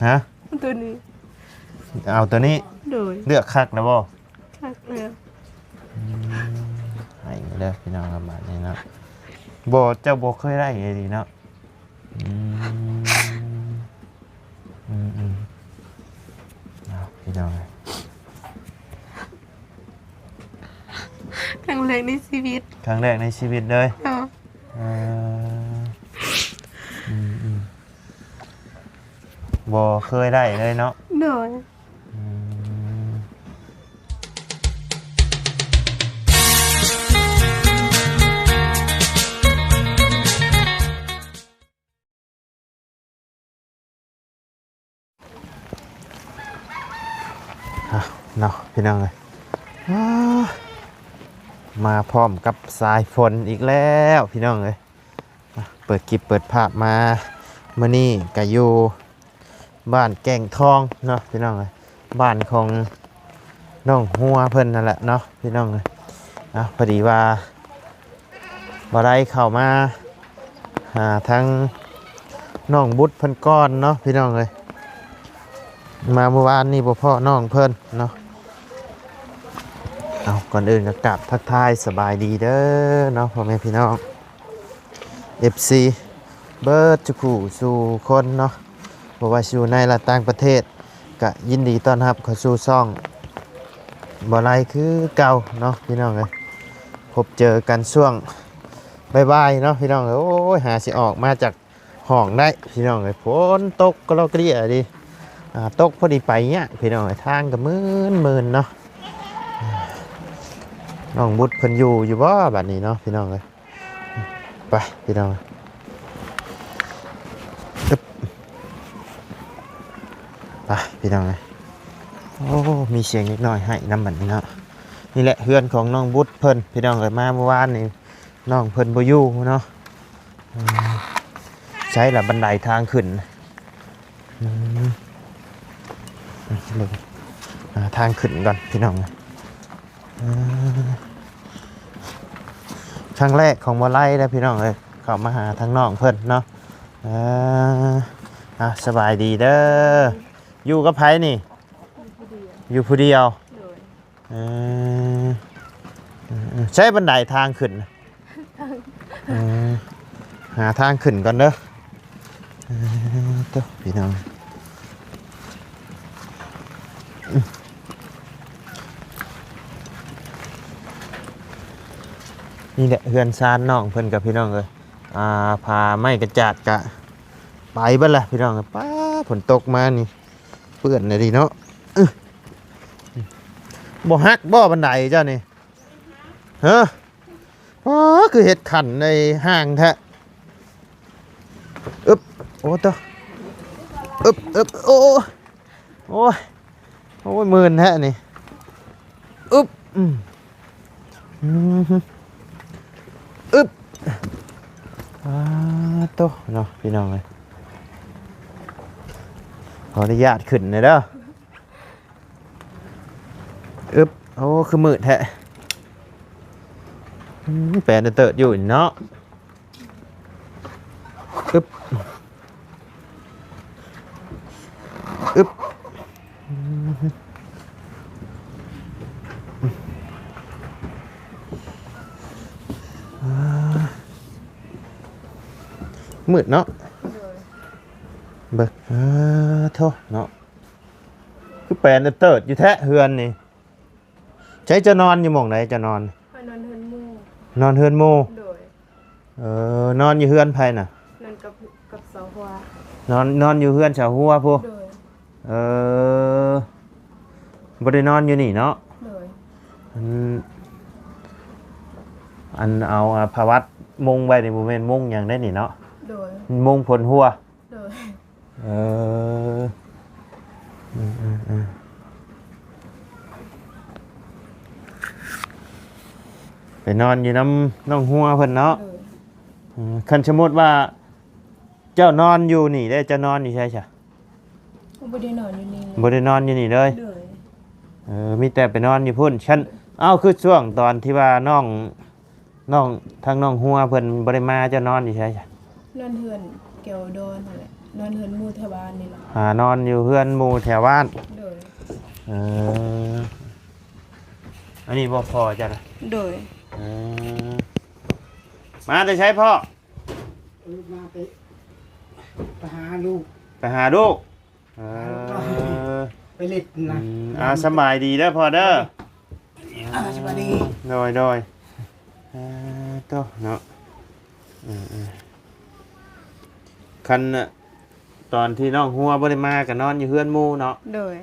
ฮะตัวนี้เอาตัวนี้โดยเลือกคักนะบ่คักแล้ว ให้เด้อพี่น้องครับบาดนี้เนาะบ่เจ้าบ่เคยได้เลยดีเนาะเอาพี่น้องครั้งแรกในชีวิตครั้งแรกในชีวิตเลยบ่เคยได้เลยเนาะโดยเนาะพี่น้องเลยมาพร้อมกับสายฝนอีกแล้วพี่น้องเลยเปิดคลิปเปิดภาพมาเมื่อนี้ก็อยู่บ้านแก่งทองเนาะพี่น้องเลยบ้านของน้องหัวเพิ่นนั่นแหละเนาะพี่น้องเลยพอดีว่าบ่ได้เข้ามาหาทั้งน้องบุตรเพิ่นก้อนเนาะพี่น้องเลยมาเมื่อวานนี่บ่พ่อน้องเพิ่นเนาะเอาก่อนอื่นก็กราบทักทายสบายดีเด้อเนาะพ่อแม่พี่น้อง FC เบิร์ดจุกูสู่คนเนาะบ่ว่าอยู่ในและต่างประเทศก็ยินดีต้อนรับเข้าสู่ช่องบ่ไรคือเก่าเนาะพี่น้องเอ้ยพบเจอกันช่วงบ่ายๆเนาะพี่น้องเอ้ยโอ้ยหาสิออกมาจากห้องได้พี่น้องเอ้ยฝนตกก็เราเกลี้ยดิตกพอดีไปเนี่ยพี่น้องเอ้ยทางก็มืนเนาะน้องบุตรเพิ่นอยู่บ่บัดนี้เนาะพี่น้องเอ้ยไปพี่น้องไปพี่น้องเลยโอ้มีเสียงนิดหน่อยให้น้ำบัดนี้เนาะนี่แหละเพื่อนของน้องบุตรเพิ่นพี่น้องเลยมาเมื่อวานนี่น้องเพิ่นบ่อยู่เนาะใช้ละบันไดทางขึ้นทางขึ้นก่อนพี่น้องครั้งแรกของบ่ไล่แล้วพี่น้องเลยเข้ามาหาทางน้องเพิ่นเนาะสบายดีเด้ออยู่กับไผนี่อยู่ผู้เดียวใช้บันไดทางขึ้นหาทางขึ้นก่อนเด้อตัวพี่น้องนี่แหละเฮือนซานน้องเพิ่นกับพี่น้องเลยพาไม้กระจาดกะไปบ้านละพี่น้องป้าฝนตกมานี่เปื้อนเลยดีเนาะบ่ฮักบ่บันไดเจ้านี่เฮ้อคือเห็ดขันในห้างแท้โอ้ตัวโอ้หมื่นแท้นี่โตเนาะพี่น้องเลยขออนุญาตขึ้นเลยเด้อโอ้คือมืดแท้แปลนเติร์ดอยู่เนาะมืดเนาะเบิกโทษเนาะคือแปลนเติร์ดอยู่แท้เฮือนนี่ใช้จะนอนอยู่หม่องไหนจะนอนนอนเฮือนหมู่นอนเฮือนโมนอนอยู่เฮือนไผน่ะนอนกับสาวหัวนอนอยู่เฮือนสาวหัวพวกบ่ได้นอนอยู่นี่เนาะอันเอาภาวัตมุงไว้ในบ่แม่นมุงหยังได้นี่เนาะมุงผลหัวไปนอนอยู่น้องหัวเพิ่นเนาะคันสมมุติว่าเจ้านอนอยู่นี่ได้จะนอนอยู่ใช่จ้ะบ่ได้นอนอยู่นี่บ่ได้นอนอยู่นี่เลยมีแต่ไปนอนอยู่พุ่นฉันคือช่วงตอนที่ว่าน้องทางน้องหัวเพิ่นบ่ได้มาจะนอนอยู่ใช่จ้ะนอนเฮือนเกี่ยวโดนนั่นแหละ นอนเฮือนหมู่แถวบ้านนี่ล่ะ นอนอยู่เพื่อนหมู่แถวบ้าน โดย เอออันนี้บ่พอจ้ะนะ โดย เออมาจะใช้พ่อ มาไปหาลูก ไปหาลูกเออ ไปเล่นนะ สบายดีเด้อพ่อเด้อ สวัสดี โดยโตเนาะคันน่ะตอนที่น้องหัวบ่ได้มาก็นอนอยู่เฮือนหมู่เนาะ โดย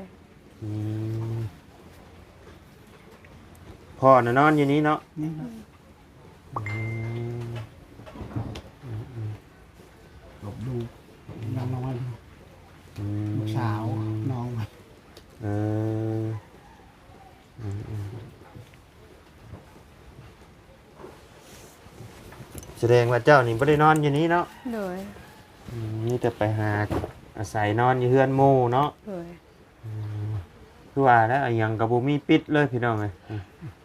พ่อน่ะนอนอยู่นี้เนาะ นี่ครับหลบดูน้องนอนลูกสาวน้อง เออแสดงว่าเจ้านี่บ่ได้นอนอยู่นี้เนาะ โดย นี่แต่ไปหาอาศัยนอนอยู่เฮือนหมู่เนาะ โดย คือว่าแล้วอะหยังก็บ่มีปิดเลยพี่น้องเอ้ย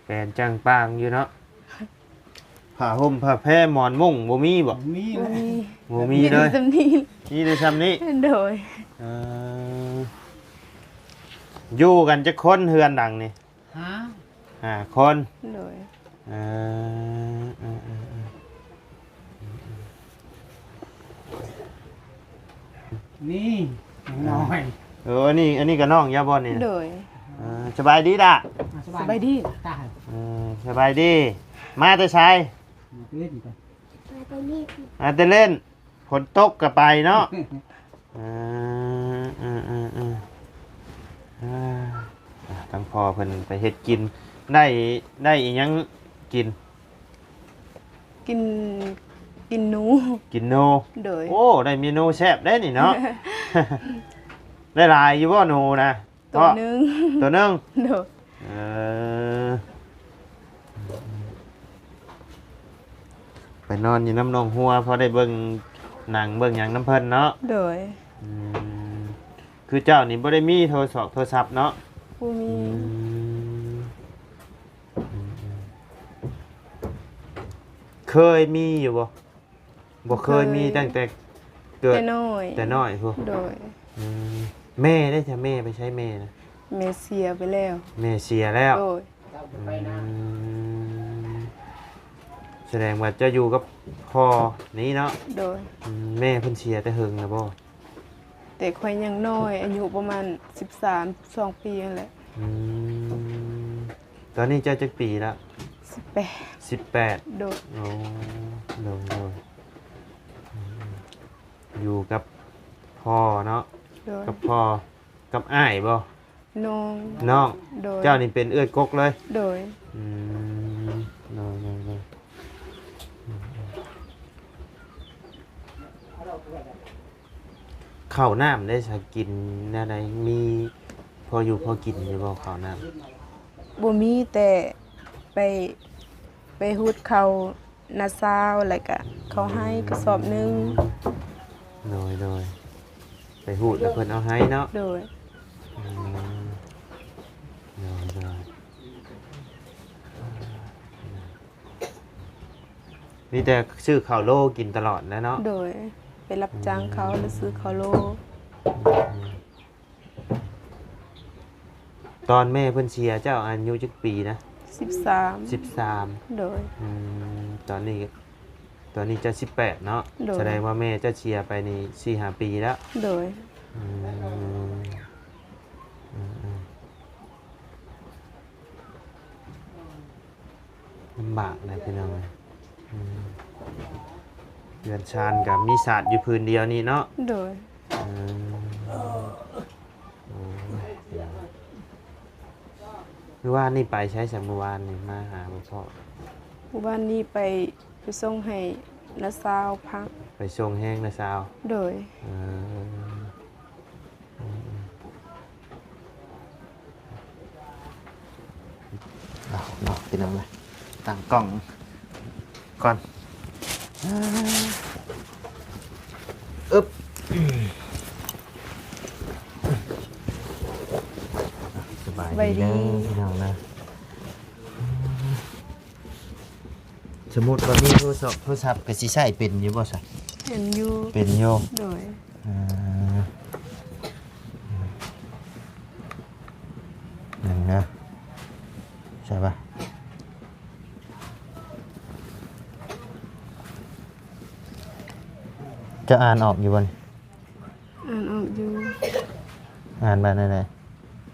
แฟนจังปางอยู่เนาะผ้าห่มผ้าแพร่หมอนมุ้งบ่มีบ่ มี บ่ นะ มี บ่มีเลย สำนี นี่ได้ซ้ำนี้ โดย เอออยู่กันจักคนเฮือนดังนี่ ฮะ 5คน โดย เออนี่น้อย อันนี้ก็น้องยาบ่นี่นะ โดย สบายดีด่ะ สบายดี ตาย สบายดี มาแต่ชาย เล่นไป มาแต่เล่นฝนตกก็ไปเนาะตั้งพอเพิ่นไปเฮ็ดกินได้อีหยังกิน กินหนู กินโน โดย โอ้ได้เมนูแซ่บได้นี่เนาะ ได้หลายอยู่บ่หนูนะ ตัวหนึง ตัวหนึง โดย เออไปนอนอยู่น้ำนองหัวพอได้เบิ่งหนังเบิ่งหยังน้ำเพิ่นเนาะ โดย อืมคือเจ้านี่บ่ได้มีโทรศัพท์เนาะ ผู้มี เคยมีอยู่บ่เคยมีตั้งแต่เกิด แต่น้อย แต่น้อยพวก โดย แม่ได้จ้ะแม่ไปใช้แม่นะ เมเสียไปแล้ว แม่เสียแล้ว โดย แสดงว่าจะอยู่กับพ่อนี้เนาะ โดย แม่เพิ่นเสียแต่หึงนะบ่ แต่ข่อยยังน้อยอายุประมาณ13 2ปีนั่นแหละ ตอนนี้เจ้าจักปีแล้ว 18 18 โดย โอ้โดยอยู่กับพ่อเนาะ โดย กับพ่อกับอ้ายบ่ น้อง น้อง โดย เจ้านี่เป็นเอื้อยกกเลย โดย โดยข้าวน้ำได้สักกินอะไรมีพออยู่พอกินอยู่บ่ข้าวน้ำ บ่มีแต่ไปฮูดเขานาซาวแล้วก็เขาให้กระสอบหนึง โดยไปหูดแล้วเพิ่นเอาให้เนาะ โดย โดยนี่แต่ซื้อข้าวโลกินตลอดแล้วเนาะ โดยไปรับจ้างเขาแล้วซื้อเขาโล ตอนแม่เพิ่นเชียร์เจ้าอายุจักปีนะ 13 13 โดย ตอนนี้จะ18เนาะ โดย แสดงว่าแม่เจะเชียร์ไปนี่ 4-5 ปีแล้ว โดย ลำบากเลยพี่น้องเรือนชานกับมีศาสตร์อยู่พื้นเดียวนี่เนาะ โดย เมื่อวานนี่ไปใช้สามเมื่อวานนี่มาหาหลวงพ่อ หมู่บ้านนี้ไปส่งให้นาซาวพัก ไปส่งแห้งนะสาว โดย เนาะเป็นอะไรตั้งกล้องก่อนอึ๊บสบายดีนะพี่น้องนะสมมุติว่ามีโทรศัพท์ก็สิใช้เป็นอยู่บ่ซะ เห็นอยู่ เป็นอยู่ โดย อ่าหนึ่งนะใช่ปะจะอ่านออกอยู่บน อ่านออกอยู่ อ่านแบบไหน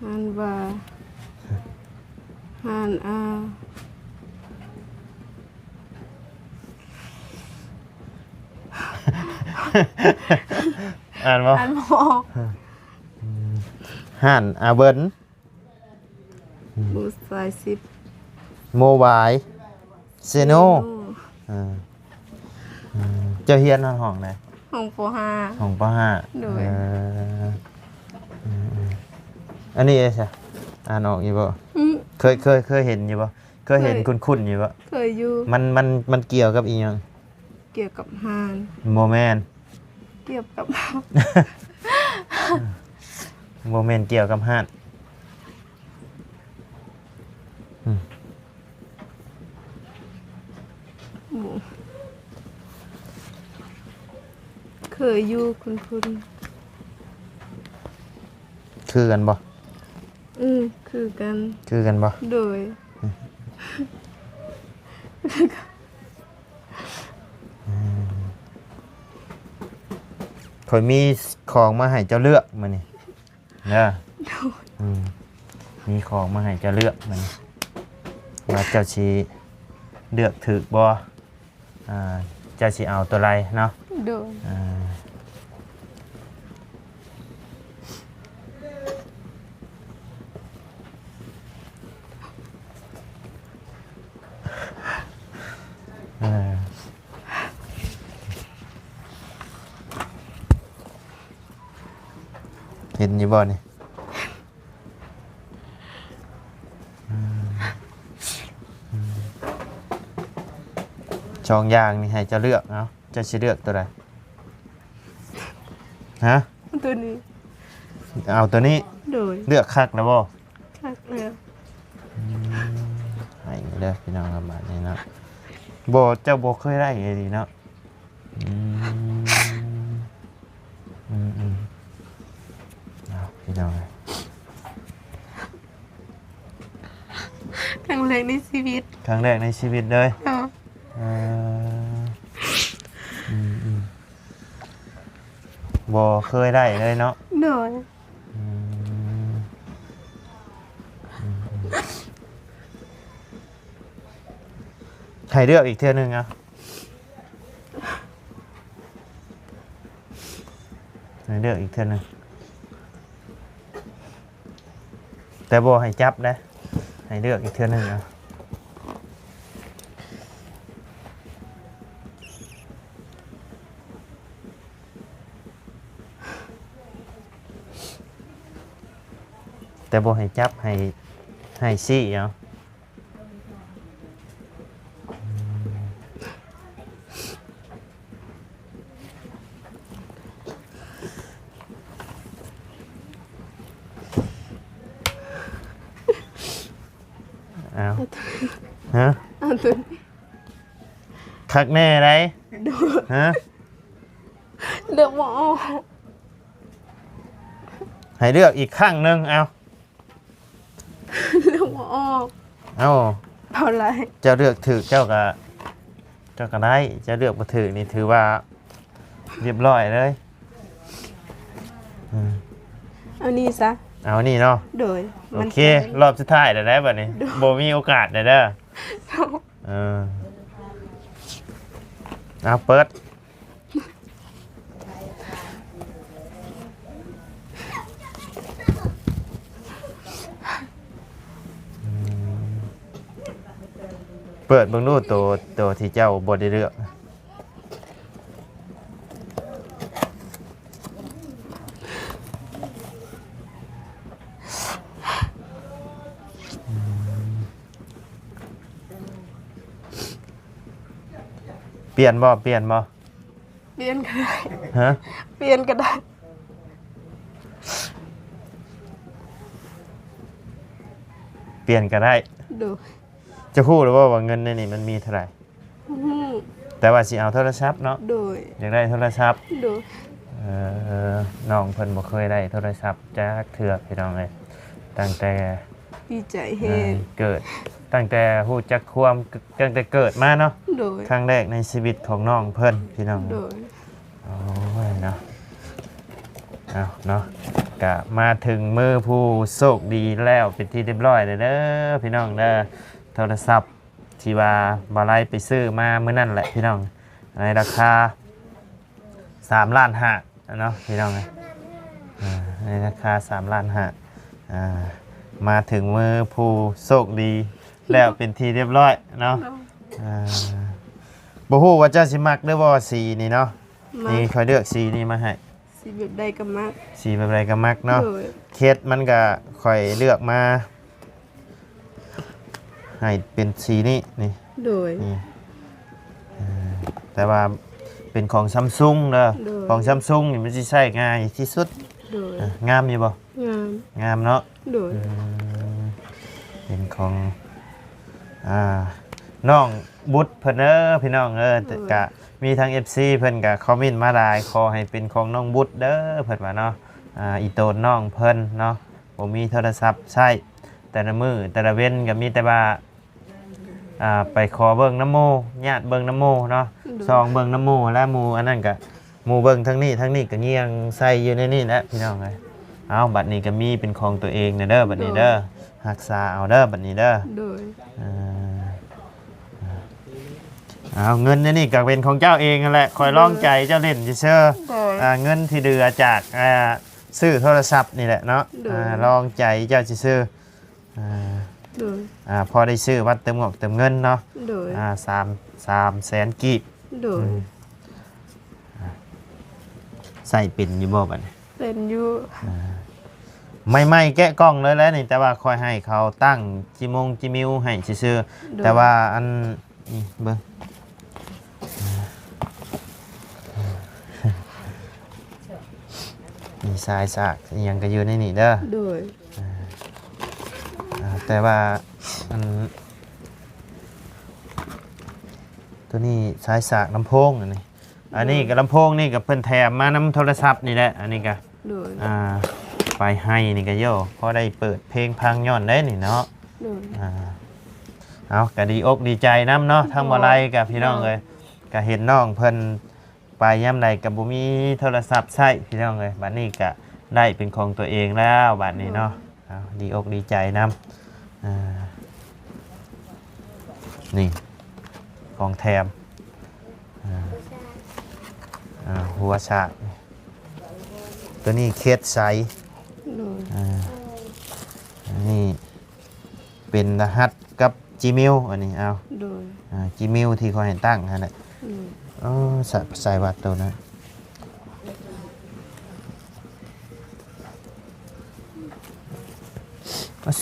อ่านว่าอ่านอา อ่านว่า อ่านบ่ออก ห่านอาเบิน บูสายสิบ โมบายเซโนอ่าเจ้าเฮียนห้องไหน ห้องป .5 ห้องปห้า โดย อันนี้เองใช่อ่านออกอยู่บ่ อืม เคยเห็นอยู่บ่เคยเห็น เคย คุ้นๆอยู่บ่ เคยอยู่ มันเกี่ยวกับอีหยัง เกี่ยวกับห่าน โมแมน เกี่ยวกับ โมเมนต์เกี่ยวกับห่าน หมูเคยอยู่คุณ คือกันบ่ คือกัน คือกันบ่ โดย ข่อยมีของมาให้เจ้าเลือกมานี่เด้อมีของมาให้เจ้าเลือกมานี่ว่าเจ้าสิเลือกถูกบ่เจ้าสิเอาตัวไรเนาะ โดย เห็นอยู่บ่นี่ช่องอย่างนี่ให้เจ้าเลือกเนาะเจ้าสิเลือกตัวใดฮะ ตัวนี้ เอาตัวนี้ โดย เลือกคักนะบ่ คักแล้ว ให้เด้อพี่น้องครับบาดนี้เนาะบ่เจ้าบ่เคยได้เลยดีเนาะเอาพี่น้อง ครั้งแรกในชีวิต ครั้งแรกในชีวิตเลย เนาะ บ่เคยได้เลยเนาะ โดย ให้เลือกอีกเทื่อนึงอ่ะให้เลือกอีกเทื่อนึงแต่บ่ให้จับนะให้เลือกอีกเทื่อนึงอ่ะแต่บ่ให้จับให้ซี่เนาะเอาฮะ เอาตัวนี้ คักแน่ไร โดย ฮะ เลือกบ่ออก ให้เลือกอีกข้างหนึงเอา เลือกบ่ออก เอา เอาไร เจ้าเลือกถือเจ้าก็ได้เจ้าเลือกบ่ถือนี่ถือว่าเรียบร้อยเลยเอานี่ซะ เอานี่เนาะ โดย โอเครอบสุดท้ายได้บัดนี้บ่มีโอกาสได้เด้อเอาเปิดเปิดเบิ่งดูตัวที่เจ้าบ่ได้เลือกเปลี่ยนบ่ เปลี่ยนก็ได้ ฮะ เปลี่ยนก็ได้ เปลี่ยนก็ได้ โดย จะพูดหรือว่าเงินในนี่มันมีเท่าไหร่ อืม แต่ว่าสิเอาโทรศัพท์เนาะ โดย อยากได้โทรศัพท์ โดย เอน้องเพิ่นบ่เคยได้โทรศัพท์จักเทื่อพี่น้องเอ้ยตั้งแต่ ดีใจเฮง เกิดตั้งแต่ฮู้จักความตั้งแต่เกิดมาเนาะ โดย ครั้งแรกในชีวิตของน้องเพิ่นพี่น้อง โดย โอ้ยเนาะเอาเนาะกะมาถึงมือผู้โชคดีแล้วเป็นที่เรียบร้อยเลยเด้อพี่น้องเด้อโทรศัพท์ที่ว่าบ่ไล่ไปซื้อมามื้อนั้นแหละพี่น้องในราคา3 ล้านห้าเนาะพี่น้องในราคา3 ล้านห้ามาถึงมือผู้โชคดีแล้วเป็นที่เรียบร้อยเนาะบ่ฮู้ว่าเจ้าสิมักหรือบ่สีนี่เนาะ มา นี่คอยเลือกสีนี้มาให้ สิแบบใดก็มัก สีแบบไรก็มักเนาะ โดย เคสมันก็คอยเลือกมาให้เป็นสีนี้นี่ โดย นี่แต่ว่าเป็นของซัมซุงเด้อ โดย ของซัมซุงนี่มันสิใช้ง่ายที่สุด โดย งามอยู่บ่ งาม งามเนาะ โดย เป็นของน้องบุตรเพิ่นพี่น้องแต่กะมีทาง FC เพิ่นก็คอมเมนต์มาหลายขอให้เป็นของน้องบุตรเด้อเพิ่นว่าเนาะอีโตนน้องเพิ่นเนาะบ่มีโทรศัพท์ใช้แต่ละมื้อแต่ละเว้นก็มีแต่ว่าไปขอเบิ่งน้ำโมญาติเบิ่งน้ำโมเนาะซองเบิ่งน้ำโมและหมู่อันนั้นก็หมู่เบิ่งทั้งนี้ก็เงียงใส่อยู่ในนี่แหละพี่น้องเอ้ยเอาบัดนี้ก็มีเป็นของตัวเองเด้อบัดนี้เด้อรักษาเอาเด้อบัดนี้เด้อ โดย เอาเงินนี่ก็เป็นของเจ้าเองนั่นแหละคอยร้องใจเจ้าเล่นเชื่อ โดย เงินที่เดือจากซื้อโทรศัพท์นี่แหละเนาะ โดย ร้องใจเจ้าซื้อโดย พอได้ซื้อวัดเติมงอกเติมเงินเนาะ โดย 3 แสนกีบ โดย ใส่เป็นอยู่บ่บัดนี้ เป็นอยู่ ไม่แกะกล้องเลยแล้วนี่แต่ว่าคอยให้เขาตั้งจิมิวให้ซื้อๆแต่ว่าอันนี่เบิ่งมีสายสากอิหยังก็อยู่ในนี่เด้อ โดย แต่ว่าอันตัวนี้สายสากลำโพงอันนี้กับลำโพงนี่กับเพิ่นแถมมาน้ำโทรศัพท์นี่แหละอันนี้ก็ โดย ไปให้นี่ก็โย่พอได้เปิดเพลงพังย้อนได้นี่เนาะ โดย เอาก็ดีอกดีใจน้ำเนาะทั้งบ่ไรกับพี่น้องเลยก็เห็นน้องเพิ่นไปย่ำใดกับบุมีโทรศัพท์ใช้พี่น้องเลยบัดนี้ก็ได้เป็นของตัวเองแล้วบัดนี้เนาะเอาดีอกดีใจน้ำนี่ของแถมหัวฉากตัวนี้เคสใส โดย นี่เป็นรหัสกับ Gmail อันนี้เอา โดย Gmail ที่เขาให้ตั้งนั่นแหละ โดย อ๋อใส่วัดตัวนะ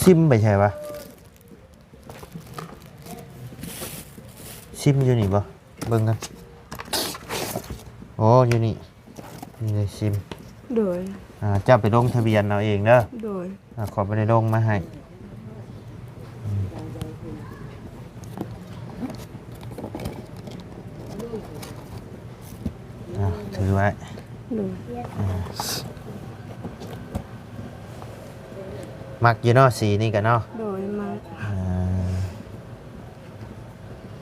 ซิมไปใช่ปะซิมอยู่นี่ปะเบิ่งกันโอ้อยู่นี่นี่เลยซิม โดย เจ้าไปลงทะเบียนเอาเองเด้อ โดย ขอไปได้ลงมาให้ถือไว้ โดย มักอยู่เนาะสีนี่กันเนาะ โดยมา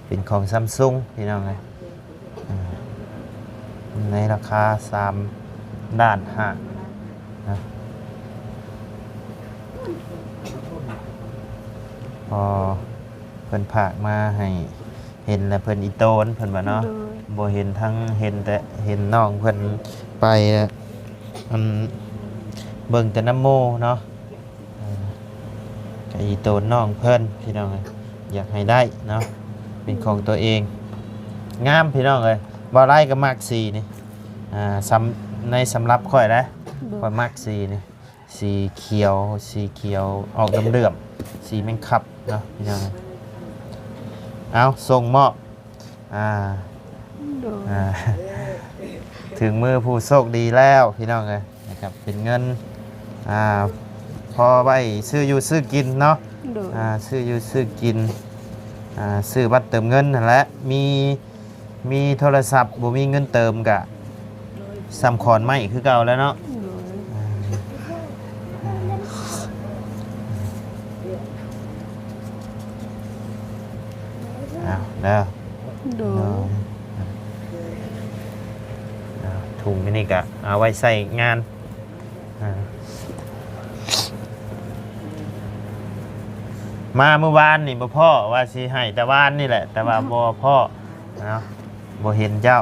เป็นของซัมซุงพี่น้องไงในราคา3 ล้าน 5นะพอเพิ่นผากมาให้เห็นแล้วเพิ่นอีโตนเพิ่นว่าเนาะ โดย บ่เห็นทั้งเห็นแต่เห็นน้องเพิ่นไปมันเบิ่งแต่น้ำโมเนาะก็อีโตนน้องเพิ่นพี่น้องเอ้ยอยากให้ได้เนาะเป็นของตัวเองงามพี่น้องเอ้ยบ่ไล่ก็มักสีนี่ในสำหรับข่อยนะข่อยมักสีนี่สีเขียวออกเดือมๆสีแมงคับเนาะพี่น้องเอ้ยเอาส่งมอบโดย ถึงมือผู้โชคดีแล้วพี่น้องเลยนะครับเป็นเงินพอไปซื้ออยู่ซื้อกินเนาะ โดย ซื้ออยู่ซื้อกินซื้อบัตรเติมเงินนั่นแหละมีโทรศัพท์บ่มีเงินเติมกะ ซ้ำขอนไม้คือเก่าแล้วเนาะ โดย อ้าวแล้ว โดย ถุงนี่ก็เอาไว้ใส่งานมาเมื่อวานนี่บ่พ่อว่าสิให้แต่วานนี่แหละ แต่ว่าบ่พ่อเนาะบ่เห็นเจ้า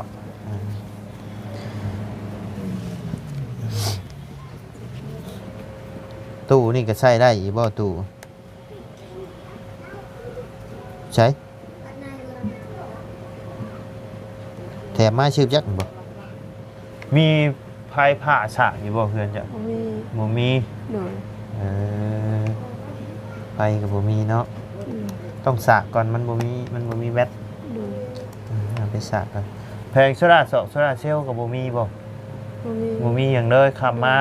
ตู้นี่ก็ใช้ได้อีบ่ตู้ใช้แถมมาชื่อยักษ์บ่มีภายผ้าฉากอยู่บ่เพื่อนจ้ะ มี บ่มี โดย ไฟกับบ่มีเนาะ อืม ต้องสากก่อนมันบ่มีแบต โดย เอาไปสากก่อนแพงโซล่าเซลล์กับบ่มีบ่ บ่มี บ่มีหยังเลยขับมา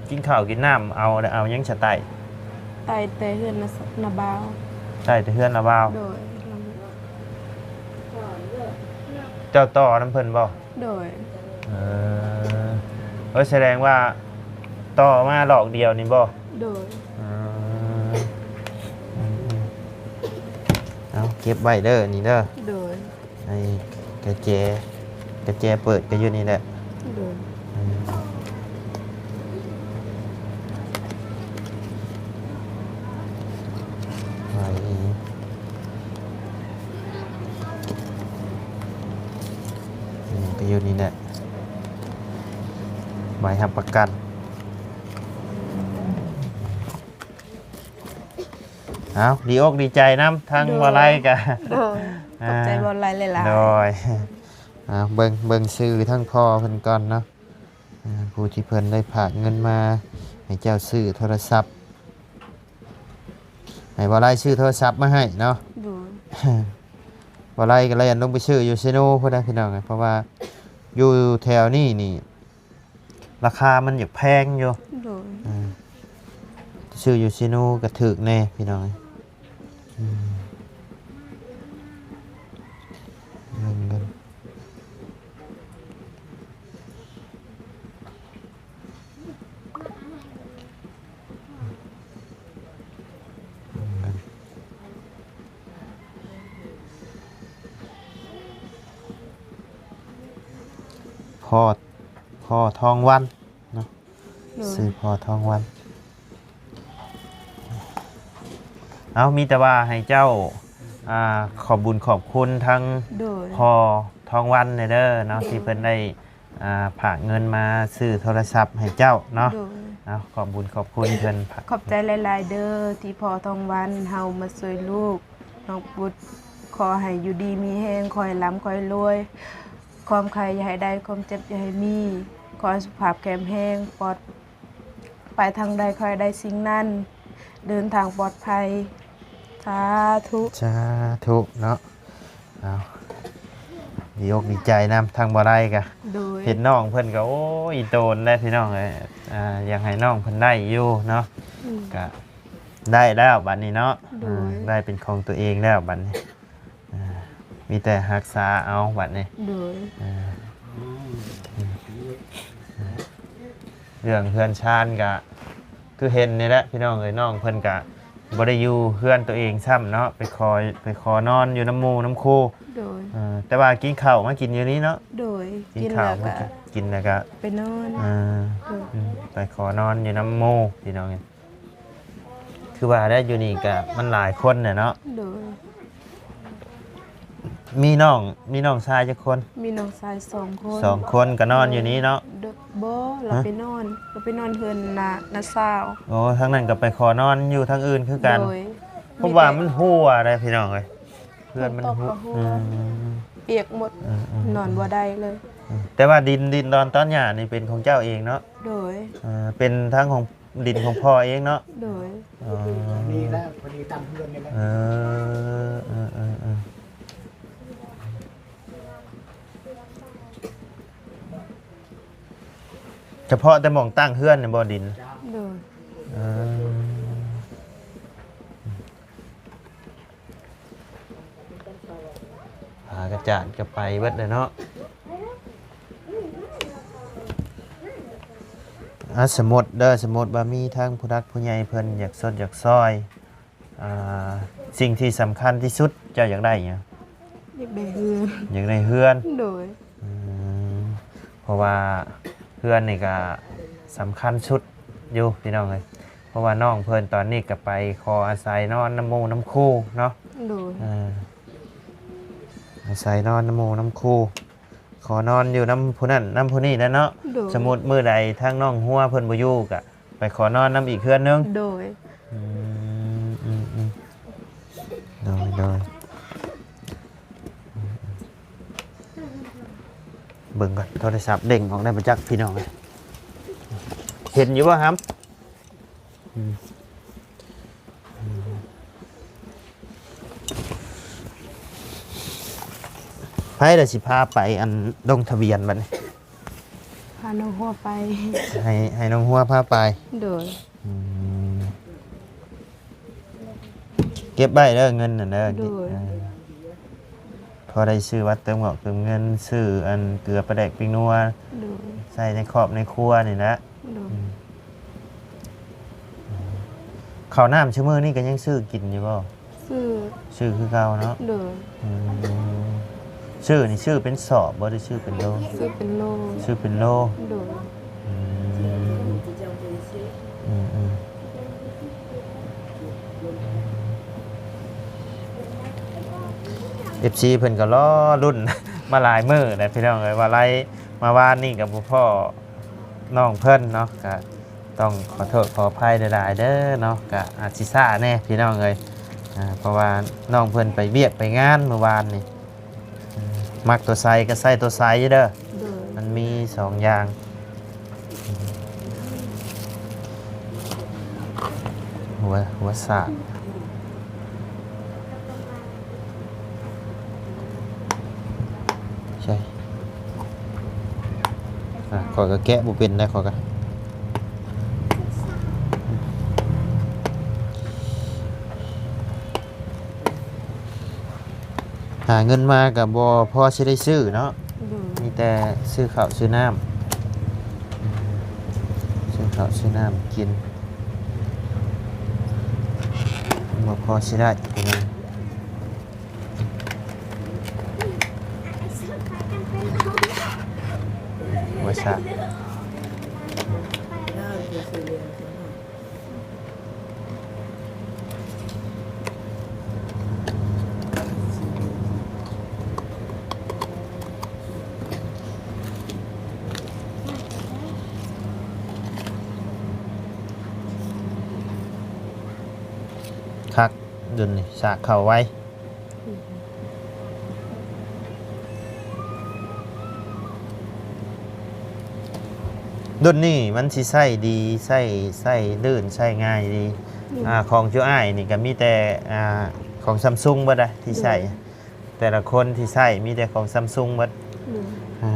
กินข้าวกินน้ำเอายังสะไต ไตแต่เฮือนนาบาว ใช่แต่เฮือนละบ่าว โดย เจ้าต่อน้ำเพิ่นบ่ โดย เออแสดงว่าต่อมาหลอกเดียวนี่บ่ โดย เอาเก็บไว้เด้อนี่เด้อ โดย ไอ้กระแจเปิดก็อยู่นี่แหละ โดย ไว้ก็อยู่นี่แหละใบทำประกันเอาดีอกดีใจน้ำทั้งวาไลกัน โดยขอบใจบอลไลน์หลาย โดยเบิ่งซื้อทั้งพ่อเพิ่นก่อนเนาะผู้ที่เพิ่นได้ฝากเงินมาให้เจ้าซื้อโทรศัพท์ให้วาไลซื้อโทรศัพท์มาให้เนาะ ๆโดย ว่าไรก็เลยลงไปชื่ออยู่เซโนเพื่อนพี่น้องไงเพราะว่าอยู่แถวนี้นี่ราคามันอยากแพงอยู่ โดย ชื่ออยู่เซโนก็ถึกแน่พี่น้องเงินพ่อทองวันเนาะ โดย ซื้อพ่อทองวันเอามีแต่ว่าให้เจ้าขอบบุญขอบคุณทั้ง โดย พ่อทองวันเด้อเนาะที่เพิ่นได้ฝากเงินมาซื้อโทรศัพท์ให้เจ้าเนาะ โดย เอาขอบบุญขอบคุณเพิ่น ขอบใจหลาย ๆ เด้อที่พอทองวันเฮามาช่วยลูกน้องปุดขอให้อยู่ดีมีแฮงคอยล้ำคอยรวย ความใครอย่าให้ได้ความเจ็บอย่าให้มีขอให้สุขภาพแข็งแรงปลอดไปทางใดคอยได้สิ่งนั้น เดินทางปลอดภัยสาธุ สาธุเนาะเอาดีอกดีใจนำทางบ่ได้กะ โดย เห็นน้องเพิ่นก็โอ้ยโตนได้พี่น้องเอ้ยอยากให้น้องเพิ่นได้อยู่เนาะ อืม ก็ได้แล้วบัดนี้เนาะ โดย ได้เป็นของตัวเองแล้วบัดนี้มีแต่รักษาเอาบัดนี้ โดย เรื่องเพื่อนชาญกะคือเห็นนี่แหละพี่น้องเอ้ยน้องเพิ่นกะบ่ได้อยู่เพื่อนตัวเองซ้ำเนาะไปขอนอนอยู่น้ำหมู่น้ำคู โดย แต่ว่ากินข้าวมากินอยู่นี้เนาะ โดย กิ กิ น น ข้า แล้ว ว มา ก็ กินแล้วก็ ไปนอน โดย ไปขอนอนอยู่น้ำหมู่พี่น้องเอ้ยคือว่าได้อยู่นี่กะมันหลายคนน่ะเนาะ โดย มีน้องชายจักคน มีน้องชาย2 คน สองคนก็นอนอยู่นี้เนาะ บ่เราไปนอนเฮือนนาสาว โอ้ทั้งนั้นก็ไปขอนอนอยู่ทั้งอื่นคือกัน โดย เพราะว่ามันหัวได้พี่น้องเลยเพื่อนมันหัว เปียกหมดนอนบ่ได้เลย แต่ว่าดินตอนหญ้านี่เป็นของเจ้าเองเนาะ โดย เป็นทั้งของดินของพ่อเองเนาะ โดย อ๋อ นี่แล้วพอดีตั้งเพื่อนนี่แหละ เออเฉพาะแต่หมองตั้งเฮือนในบ่อดิน โดย เอผากระจาดก็ไปเบิดเลยเนาะ สมมุติเด้อสมมุติว่ามีทางผู้รักผู้ใหญ่เพิ่นอยากสดอยากซอยอ่าสิ่งที่สำคัญที่สุดเจ้าอยากได้หยัง อยากได้เฮือน อยากได้เฮือน โดย อืมเพราะว่าเฮือนนี่ก็สำคัญสุดอยู่พี่น้องเอ้ยเพราะว่าน้องเพิ่นตอนนี้ก็ไปขออาศัยนอนน้ำหมู่น้ำคู่เนาะ โดย อาศัยนอนน้ำหมู่น้ำคู่ขอนอนอยู่น้ำผู้นั้นน้ำผู้นี้แล้วเนาะ โดย สมมุติมื้อใดทางน้องหัวเพิ่นบ่อยู่ก็ไปขอนอนน้ำอีกเฮือนนึง โดย อืมอืมอืมโดยเบิ่งก่อนโทรศัพท์เด้งออกได้มาจากพี่น้องเลยเห็นอยู่ป่ะครับไพ่เดี๋ยวสิพาไปอันลงทะเบียนบัดนี้ พาน้องหัวไป ให้น้องหัวพาไป โดย อืมเก็บใบเด้อเงินน่ะเด้อ โดย พอได้ซื้อวัดเติมหอกเติมเงินซื้ออันเกลือปลาแดกปิ้งนัว โดย ใส่ในครอบในครัวนี่นะ โดย ข้าวน้ำชั่วมือนี่ก็ยังซื้อกินอยู่บ่ ซื้อ ซื้อคือเก่าเนาะ โดย อืมซื้อนี่ซื้อเป็นสอบบ่ได้ซื้อเป็นโล ซื้อเป็นโล ซื้อเป็นโล โดย อืมอืมอืมFC เพิ่นก็รอรุ่น มาหลายมื้อแล้วพี่น้องเอ้ยว่าไล่มาวานนี่กับพ่อน้องเพิ่นเนาะก็ต้องขอโทษขออภัยหลายๆเด้อเนาะก็อาจสิซ่าแน่พี่น้องเอ้ยเพราะว่าน้องเพิ่นไปเวียกไปงานเมื่อวานนี่มักตัวไซก็ใส่ตัวไซอยู่เด้อ โดย มันมีสองอย่างหัวสากใช่ขอยก็แกะบุเป็นได้ขอยก็หาเงินมากับบพอสิได้ซื้อเนาะ โดย มีแต่ซื้อข้าวซื้อน้ำซื้อข้าวซื้อน้ำกินบ่พอสิได้พี่น้องหัวสากคักดุนนี่สากเข่าไว้ดุนนี่มันสิใส่ดีใส่ลื่นใส่ง่ายดีของเจ้าอ้ายนี่ก็มีแต่ของซัมซุงเบิดอะที่ใส่แต่ละคนที่ใส่มีแต่ของซัมซุงเบิด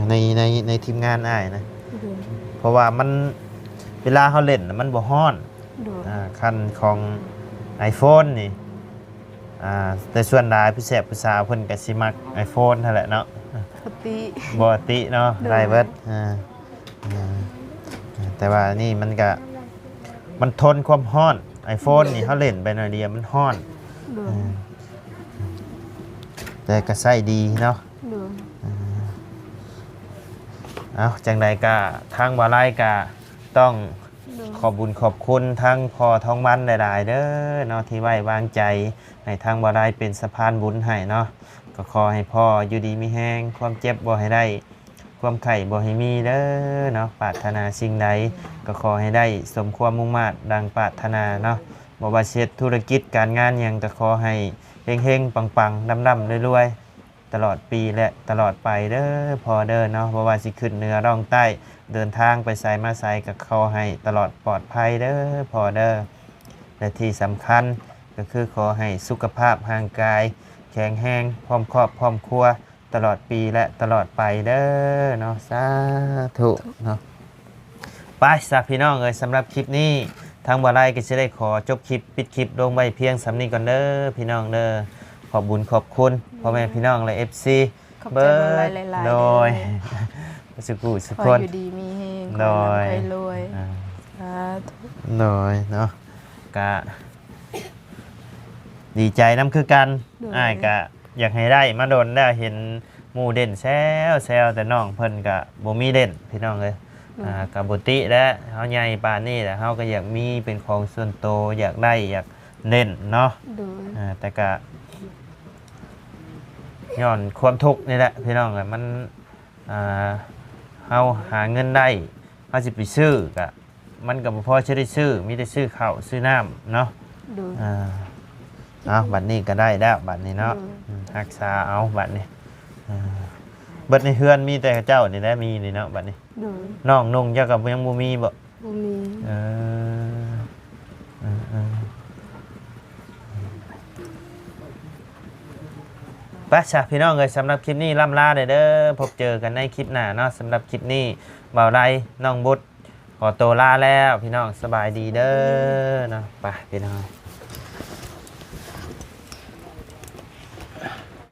โดย ในทีมงานอ้ายนะ โดย เพราะว่ามันเวลาเขาเล่นน่ะมันบ่ฮ้อน โดย คันของ iPhone นี่แต่ส่วนหลายผู้แสบผู้สาวเพิ่นก็สิมัก iPhone นั่นแหละเนาะ ปกติ บ่ติเนาะ โดย ได้เบิดแต่ว่านี่มันก็มันทนความร้อน iPhone นี่เขาเล่นไปหน่อยเดียวมันร้อน โดย แต่ก็ใช้ดีเนาะ โดย เอาจังใดก็ทางบ่าไล่ก็ต้อง โดย ขอบบุญขอบคุณทั้งพ่อท้องมันหลายๆเด้อเนาะที่ไว้วางใจให้ทางบ่ได้เป็นสะพานบุญให้เนาะก็ขอให้พ่ออยู่ดีมีแห้งความเจ็บบ่ให้ได้ความไข่บ่ให้มีเด้อเนาะปรารถนาสิ่งใดก็ขอให้ได้สมความมุ่งมา่ดังปรารถนาเนาะบ่ว่าเฮ็ดธุรกิจการงานหยังก็ขอให้เฮงๆปังๆดำๆรวยๆตลอดปีและตลอดไปเด้อพอเด้อเนาะบ่ว่าสิขึ้นเหนือร่องใต้เดินทางไปไสมาไสก็ขอให้ตลอดปลอดภัยเด้อพอเด้อและที่สำคัญก็คือขอให้สุขภาพร่างกายแข็งแรงพร้อมครอบพร้อมครัวตลอดปีและตลอดไปเด้อเนาะสาธุเนาะไปสักพี่น้องเอ้ยสำหรับคลิปนี้ทางบ่ไล่ก็จะได้ขอจบคลิปปิดคลิปลงไว้เพียงสำนี้ก่อนเด้อพี่น้องเด้อขอบบุญขอบคุณพ่อแม่พี่น้องและ FC ขอบใจบ่หลายหลายๆ โดย เด้อ สุขุสุ ขอ คน อยู่ดีมีแฮง โดย ขอร่ำขอรวย อ่า หน่อยเนาะกะดีใจน้ำคือกันอ้ายกะอยากให้ได้มาโดนได้เห็นหมู่เด่นแซวแต่น้องเพิ่นกะบ่มีเด่นพี่น้องเลยกะบ่ติและเฮาใหญ่ปานนี้แหละเฮาก็อยากมีเป็นของส่วนตัวอยากได้อยากเล่นเนาะ โดย แต่กะย้อนความทุกข์นี่แหละพี่น้องมันเฮาหาเงินได้เฮาสิไปซื้อกะมันก็บ่พอจะได้ซื้อมีแต่ซื้อข้าวซื้อน้ำเนาะ โดย เอาบัดนี้ก็ได้แล้วบัดนี้เนาะรักษาเอาบัดนี้เบิดในเฮือนมีแต่เจ้านี่แหละมีนี่เนาะบัดนี้ โดย น้องนุ่งเจ้าก็ยังบ่มีบ่ บ่มี เออไปจ้ะพี่น้องเลยสำหรับคลิปนี้ล่ำลาเด้อพบเจอกันในคลิปหน้าเนาะสำหรับคลิปนี้บ่าวไรน้องบุตรขอตัวลาแล้วพี่น้องสบายดีเด้อเนาะไปพี่น้อง